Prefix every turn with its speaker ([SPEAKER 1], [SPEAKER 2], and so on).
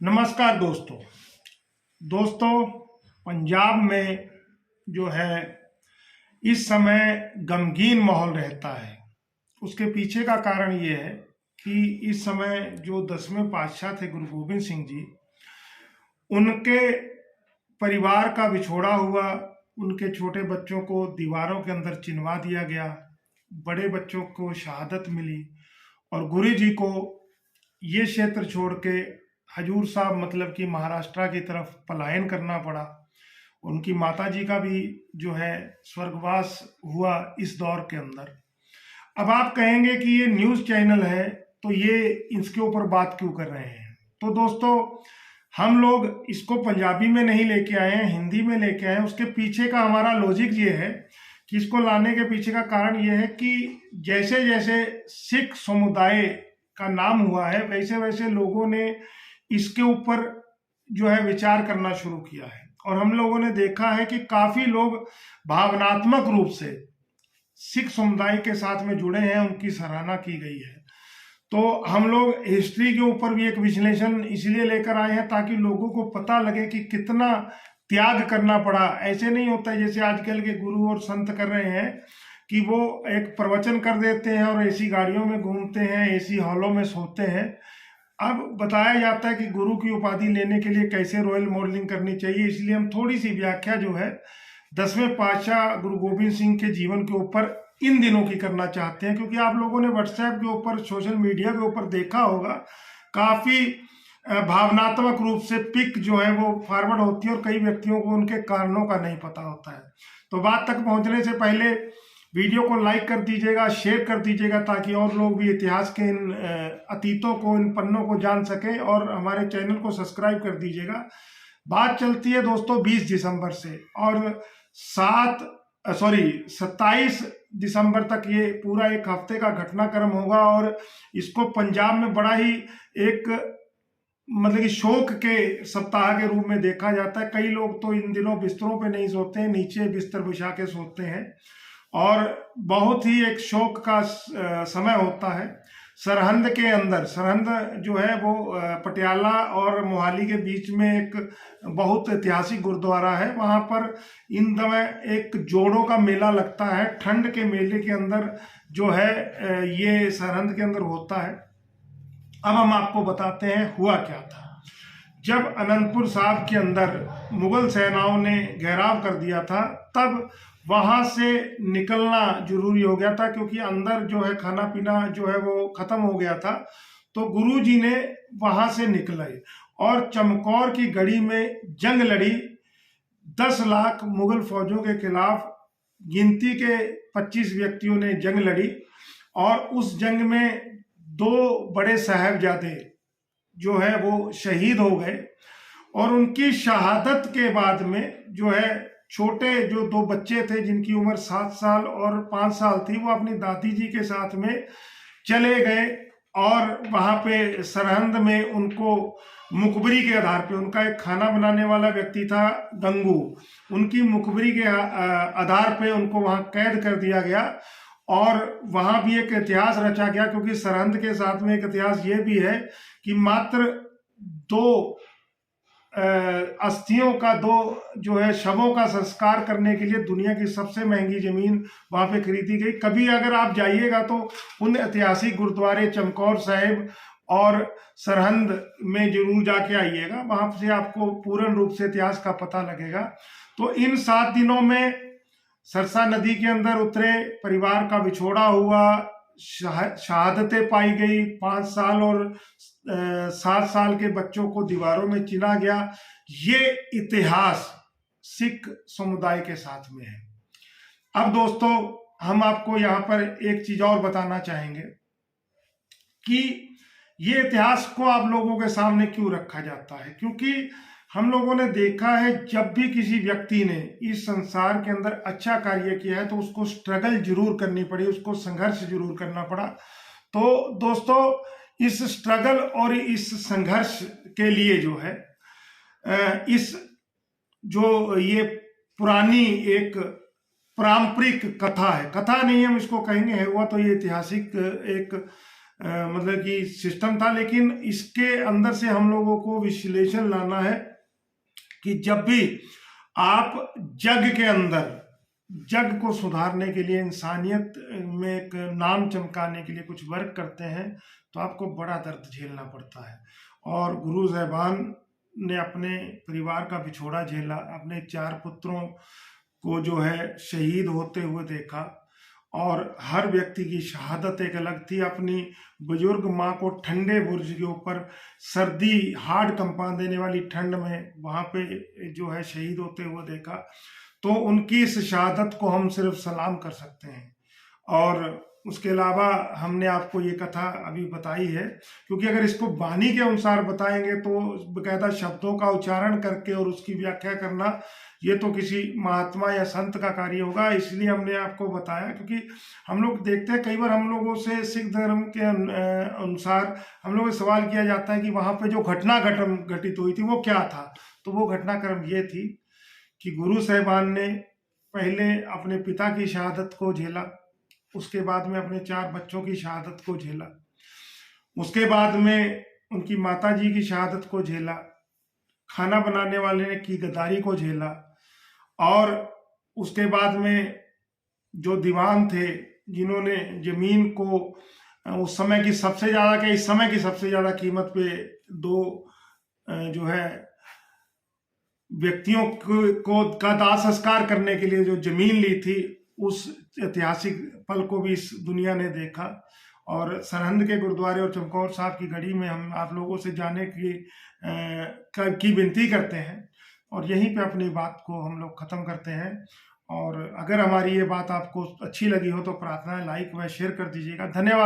[SPEAKER 1] नमस्कार दोस्तों। पंजाब में जो है इस समय गमगीन माहौल रहता है। उसके पीछे का कारण ये है कि इस समय जो 10वें पातशाह थे गुरु गोविंद सिंह जी, उनके परिवार का बिछोड़ा हुआ, उनके छोटे बच्चों को दीवारों के अंदर चिनवा दिया गया, बड़े बच्चों को शहादत मिली और गुरु जी को ये क्षेत्र छोड़ के हजूर साहब मतलब कि महाराष्ट्र की तरफ पलायन करना पड़ा। उनकी माता जी का भी जो है स्वर्गवास हुआ इस दौर के अंदर। अब आप कहेंगे कि ये न्यूज़ चैनल है तो ये इसके ऊपर बात क्यों कर रहे हैं। तो दोस्तों, हम लोग इसको पंजाबी में नहीं लेके आए हैं, हिंदी में लेके आए हैं। उसके पीछे का हमारा लॉजिक ये है कि इसको लाने के पीछे का कारण ये है कि जैसे जैसे सिख समुदाय का नाम हुआ है, वैसे वैसे लोगों ने इसके ऊपर जो है विचार करना शुरू किया है और हम लोगों ने देखा है कि काफी लोग भावनात्मक रूप से सिख समुदाय के साथ में जुड़े हैं, उनकी सराहना की गई है। तो हम लोग हिस्ट्री के ऊपर भी एक विश्लेषण इसलिए लेकर आए हैं ताकि लोगों को पता लगे कि कितना त्याग करना पड़ा। ऐसे नहीं होता है जैसे आजकल के गुरु और संत कर रहे हैं कि वो एक प्रवचन कर देते हैं और एसी गाड़ियों में घूमते हैं, एसी हॉलों में सोते हैं। अब बताया जाता है कि गुरु की उपाधि लेने के लिए कैसे रॉयल मॉडलिंग करनी चाहिए। इसलिए हम थोड़ी सी व्याख्या जो है 10वें पातशाह गुरु गोविंद सिंह के जीवन के ऊपर इन दिनों की करना चाहते हैं, क्योंकि आप लोगों ने व्हाट्सएप के ऊपर, सोशल मीडिया के ऊपर देखा होगा काफी भावनात्मक रूप से पिक जो है वो फॉरवर्ड होती है और कई व्यक्तियों को उनके कारणों का नहीं पता होता है। तो बात तक पहुंचने से पहले वीडियो को लाइक कर दीजिएगा, शेयर कर दीजिएगा ताकि और लोग भी इतिहास के इन अतीतों को, इन पन्नों को जान सकें, और हमारे चैनल को सब्सक्राइब कर दीजिएगा। बात चलती है दोस्तों 20 दिसंबर से और 27 दिसंबर तक ये पूरा एक हफ्ते का घटनाक्रम होगा और इसको पंजाब में बड़ा ही एक मतलब कि शोक के सप्ताह के रूप में देखा जाता है। कई लोग तो इन दिनों बिस्तरों पे नहीं सोते हैं, नीचे बिस्तर बिछा के सोते हैं और बहुत ही एक शोक का समय होता है। सरहंद के अंदर, सरहंद जो है वो पटियाला और मोहाली के बीच में एक बहुत ऐतिहासिक गुरुद्वारा है। वहाँ पर इन दिनों एक जोड़ों का मेला लगता है। ठंड के मेले के अंदर जो है ये सरहंद के अंदर होता है। अब हम आपको बताते हैं हुआ क्या था। जब अनंतपुर साहब के अंदर मुगल सेनाओं ने घेराव कर दिया था, तब वहां से निकलना जरूरी हो गया था, क्योंकि अंदर जो है खाना पीना जो है वो खत्म हो गया था। तो गुरु जी ने वहां से निकले और चमकौर की गढ़ी में जंग लड़ी। 10 लाख मुगल फौजों के खिलाफ गिनती के 25 व्यक्तियों ने जंग लड़ी और उस जंग में 2 बड़े साहबजादे जो है वो शहीद हो गए। और उनकी शहादत के बाद में जो है छोटे जो 2 बच्चे थे जिनकी उम्र 7 साल और 5 साल थी, वो अपनी दादी जी के साथ में चले गए और वहां पे सरहंद में उनको मुखबरी के आधार पे, उनका एक खाना बनाने वाला व्यक्ति था गंगू, उनकी मुखबरी के आधार पे उनको वहां कैद कर दिया गया। और वहां भी एक इतिहास रचा गया, क्योंकि सरहंद के साथ में एक इतिहास ये भी है कि मात्र 2 अस्थियों का, 2 जो है शवों का संस्कार करने के लिए दुनिया की सबसे महंगी जमीन वहां पे खरीदी गई। कभी अगर आप जाइएगा तो उन ऐतिहासिक गुरुद्वारे चमकौर साहिब और सरहंद में जरूर जाके आइएगा, वहां से आपको पूर्ण रूप से इतिहास का पता लगेगा। तो इन 7 दिनों में सरसा नदी के अंदर उतरे, परिवार का बिछोड़ा हुआ, शहादतें पाई गई, 5 साल और 7 साल के बच्चों को दीवारों में चिना गया। ये इतिहास सिख समुदाय के साथ में है। अब दोस्तों, हम आपको यहाँ पर एक चीज और बताना चाहेंगे कि ये इतिहास को आप लोगों के सामने क्यों रखा जाता है। क्योंकि हम लोगों ने देखा है जब भी किसी व्यक्ति ने इस संसार के अंदर अच्छा कार्य किया है तो उसको स्ट्रगल जरूर करनी पड़ी, उसको संघर्ष जरूर करना पड़ा। तो दोस्तों, इस स्ट्रगल और इस संघर्ष के लिए जो है इस जो ये पुरानी एक पारंपरिक कथा है, कथा नहीं हम इसको कहेंगे, है हुआ तो ये ऐतिहासिक एक मतलब कि सिस्टम था, लेकिन इसके अंदर से हम लोगों को विश्लेषण लाना है कि जब भी आप जग के अंदर जग को सुधारने के लिए, इंसानियत में एक नाम चमकाने के लिए कुछ वर्क करते हैं तो आपको बड़ा दर्द झेलना पड़ता है। और गुरु साहिबान ने अपने परिवार का बिछोड़ा झेला, अपने 4 पुत्रों को जो है शहीद होते हुए देखा, और हर व्यक्ति की शहादत एक अलग थी। अपनी बुजुर्ग माँ को ठंडे बुर्ज के ऊपर सर्दी, हार्ड कंपा देने वाली ठंड में वहाँ पे जो है शहीद होते हुए देखा। तो उनकी इस शहादत को हम सिर्फ सलाम कर सकते हैं। और उसके अलावा हमने आपको ये कथा अभी बताई है, क्योंकि अगर इसको बानी के अनुसार बताएंगे तो बकायदा शब्दों का उच्चारण करके और उसकी व्याख्या करना ये तो किसी महात्मा या संत का कार्य होगा। इसलिए हमने आपको बताया, क्योंकि हम लोग देखते हैं कई बार हम लोगों से सिख धर्म के अनुसार हम लोगों से सवाल किया जाता है कि वहाँ पे जो घटना घटित हुई थी वो क्या था। तो वो घटनाक्रम ये थी कि गुरु साहिबान ने पहले अपने पिता की शहादत को झेला, उसके बाद में अपने 4 बच्चों की शहादत को झेला, उसके बाद में उनकी माता जी की शहादत को झेला, खाना बनाने वाले ने की गद्दारी को झेला, और उसके बाद में जो दीवान थे जिन्होंने जमीन को उस समय की सबसे ज़्यादा, क्या इस समय की सबसे ज़्यादा कीमत पे 2 जो है व्यक्तियों को का दाह संस्कार करने के लिए जो जमीन ली थी, उस ऐतिहासिक पल को भी इस दुनिया ने देखा। और सरहंद के गुरुद्वारे और चमकौर साहब की घड़ी में हम आप लोगों से जाने की विनती करते हैं, और यहीं पे अपनी बात को हम लोग ख़त्म करते हैं। और अगर हमारी ये बात आपको अच्छी लगी हो तो प्रार्थना है लाइक व शेयर कर दीजिएगा। धन्यवाद।